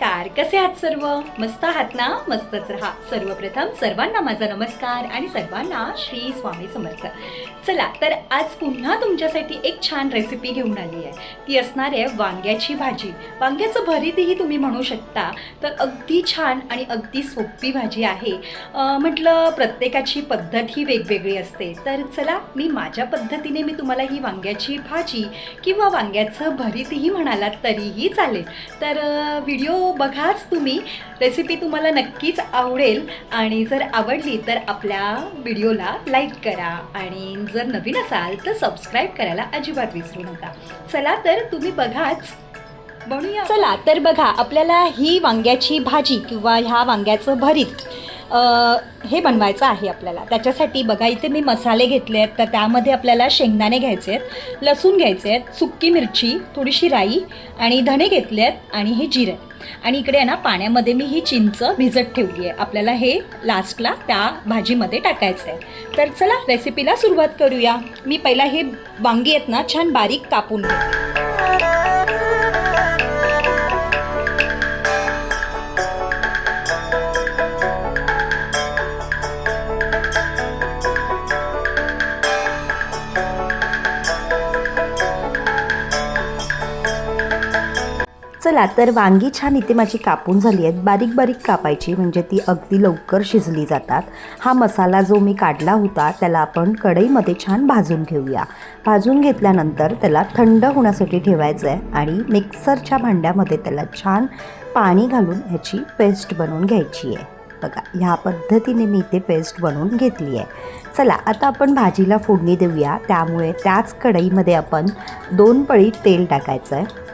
नमस्कार. कसे आहात सर्व? मस्त आहात ना? मस्तच राहा. सर्वप्रथम सर्वांना माझा नमस्कार आणि सर्वांना श्री स्वामी समर्थ. चला तर आज पुन्हा तुमच्यासाठी एक छान रेसिपी घेऊन आली आहे. ती असणार आहे वांग्याची भाजी. वांग्याचं भरीतही तुम्ही म्हणू शकता. तर अगदी छान आणि अगदी सोपी भाजी आहे. म्हटलं प्रत्येकाची पद्धत ही वेगवेगळी असते. तर चला मी माझ्या पद्धतीने मी तुम्हाला ही वांग्याची भाजी किंवा वांग्याचं भरीतही म्हणालात तरीही चालेल. तर व्हिडिओ बघाच तुम्ही. रेसिपी तुम्हाला नक्कीच आवडेल आणि जर आवडली तर आपल्या व्हिडिओला लाईक करा आणि जर नवीन असाल तर सबस्क्राईब करायला अजिबात विसरू नका. चला तर तुम्ही बघाच. बनूया. चला तर बघा, आपल्याला ही वांग्याची भाजी किंवा ह्या वांग्याचं भरीत हे बनवायचं आहे आपल्याला. त्याच्यासाठी बघा इथे मी मसाले घेतले आहेत. तर त्यामध्ये आपल्याला शेंगदाणे घ्यायचे आहेत, लसूण घ्यायचे आहेत, सुकी मिरची, थोडीशी राई आणि धणे घेतले आहेत आणि हे जिरे. आणि इकडे आहे ना पाण्यामध्ये मी ही चिंच भिजत ठेवली आहे. आपल्याला हे लास्टला त्या भाजीमध्ये टाकायचं आहे. तर चला रेसिपीला सुरुवात करूया. मी पहिला हे वांगी आहेत ना छान बारीक कापून घेते. चला तर वांगी छान इथे माझी कापून झाली आहेत. बारीक बारीक कापायची म्हणजे ती अगदी लवकर शिजली जातात. हा मसाला जो मी काढला होता त्याला आपण कढईमध्ये छान भाजून घेऊया. भाजून घेतल्यानंतर त्याला थंड होण्यासाठी ठेवायचं आहे आणि मिक्सरच्या भांड्यामध्ये त्याला छान पाणी घालून ह्याची पेस्ट बनवून घ्यायची आहे. बघा ह्या पद्धतीने मी इथे पेस्ट बनवून घेतली आहे. चला आता आपण भाजीला फोडणी देऊया. त्यामुळे त्याच कढईमध्ये आपण 2 पळी तेल टाकायचं आहे.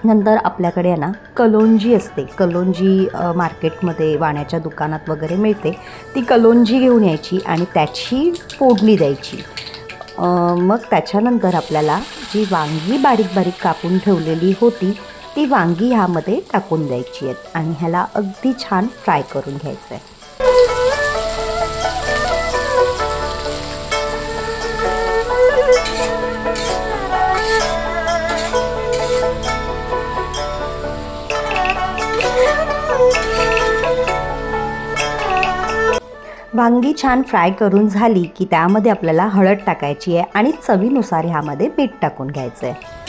नंतर आपल्याकडे आहे ना कलोंजी असते. कलोंजी मार्केटमध्ये वाण्याच्या दुकानात वगैरे मिळते. ती कलोंजी घेऊन यायची आणि त्याची फोडणी द्यायची. मग त्याच्यानंतर आपल्याला जी वांगी बारीक बारीक कापून ठेवलेली होती ती वांगी ह्यामध्ये टाकून द्यायची आहेत आणि ह्याला अगदी छान फ्राय करून घ्यायचं आहे. वांगी छान फ्राय करून झाली की त्यामध्ये आपल्याला हळद टाकायची आहे आणि चवीनुसार ह्यामध्ये मीठ टाकून घ्यायचं आहे.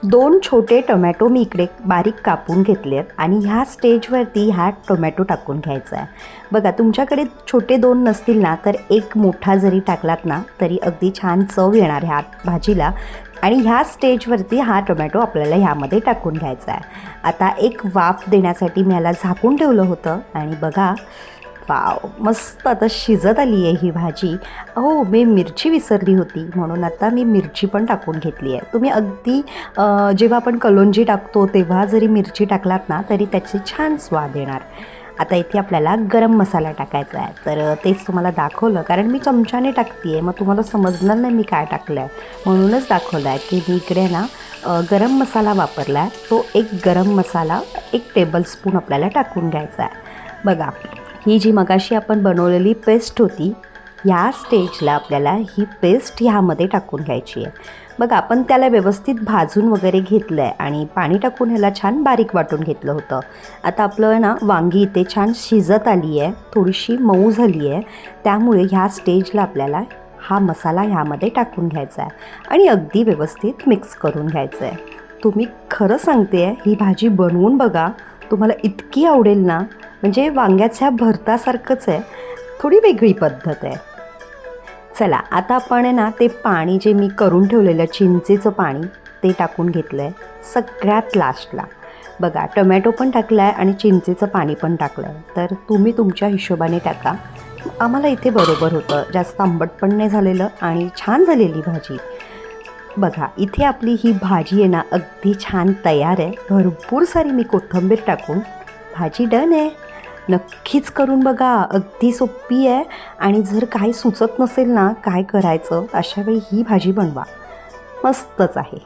2 छोटे टोमॅटो मी इकडे बारीक कापून घेतले आहेत आणि ह्या स्टेजवरती ह्या टोमॅटो टाकून घ्यायचा आहे. बघा तुमच्याकडे छोटे 2 नसतील ना तर एक मोठा जरी टाकलात ना तरी अगदी छान चव येणार ह्या भाजीला. आणि ह्या स्टेजवरती हा टोमॅटो आपल्याला ह्यामध्ये टाकून घ्यायचा आहे. आता एक वाफ देण्यासाठी मी ह्याला झाकून ठेवलं होतं आणि बघा वाव मस्त आता शिजत आली आहे ही भाजी. हो मी मिरची विसरली होती म्हणून आता मी मिरची पण टाकून घेतली आहे. तुम्ही अगदी जेव्हा आपण कलोंजी टाकतो तेव्हा जरी मिरची टाकलात ना तरी त्याची छान स्वाद येणार. आता इथे आपल्याला गरम मसाला टाकायचा आहे. तर तेच तुम्हाला दाखवलं कारण मी चमच्याने टाकते आहे. मग तुम्हाला समजणार नाही मी काय टाकलं आहे म्हणूनच दाखवलं आहे की मी इकडे ना गरम मसाला वापरला आहे. तो एक गरम मसाला 1 टेबलस्पून आपल्याला टाकून घ्यायचा आहे. बघा ही जी मगाशी आपण बनवलेली पेस्ट होती ह्या स्टेजला आपल्याला ही पेस्ट ह्यामध्ये टाकून घ्यायची आहे. बघा आपण त्याला व्यवस्थित भाजून वगैरे घेतलं आहे आणि पाणी टाकून ह्याला छान बारीक वाटून घेतलं होतं. आता आपलं ना वांगी इथे छान शिजत आली आहे, थोडीशी मऊ झाली आहे. त्यामुळे ह्या स्टेजला आपल्याला हा मसाला ह्यामध्ये टाकून घ्यायचा आहे आणि अगदी व्यवस्थित मिक्स करून घ्यायचं आहे. तुम्ही खरं सांगते आहे ही भाजी बनवून बघा, तुम्हाला इतकी आवडेल ना. म्हणजे वांग्याच्या भरतासारखंच आहे, थोडी वेगळी पद्धत आहे. चला आता आपण आहे ना ते पाणी जे मी करून ठेवलेलं चिंचेचं पाणी ते टाकून घेतलं आहे सगळ्यात लास्टला. बघा टोमॅटो पण टाकला आहे आणि चिंचेचं पाणी पण टाकलं आहे. तर तुम्ही तुमच्या हिशोबाने टाका. आम्हाला इथे बरोबर होतं, जास्त आंबट पण नाही झालेलं आणि छान झालेली भाजी. बघा इथे आपली ही भाजी आहे ना अगदी छान तयार आहे. भरपूर सारी मी कोथिंबीर टाकून भाजी डन आहे. नक्कीच करून बघा, अगदी सोपी आहे. आणि जर काही सुचत नसेल ना काय करायचं अशावेळी ही भाजी बनवा, मस्तच आहे.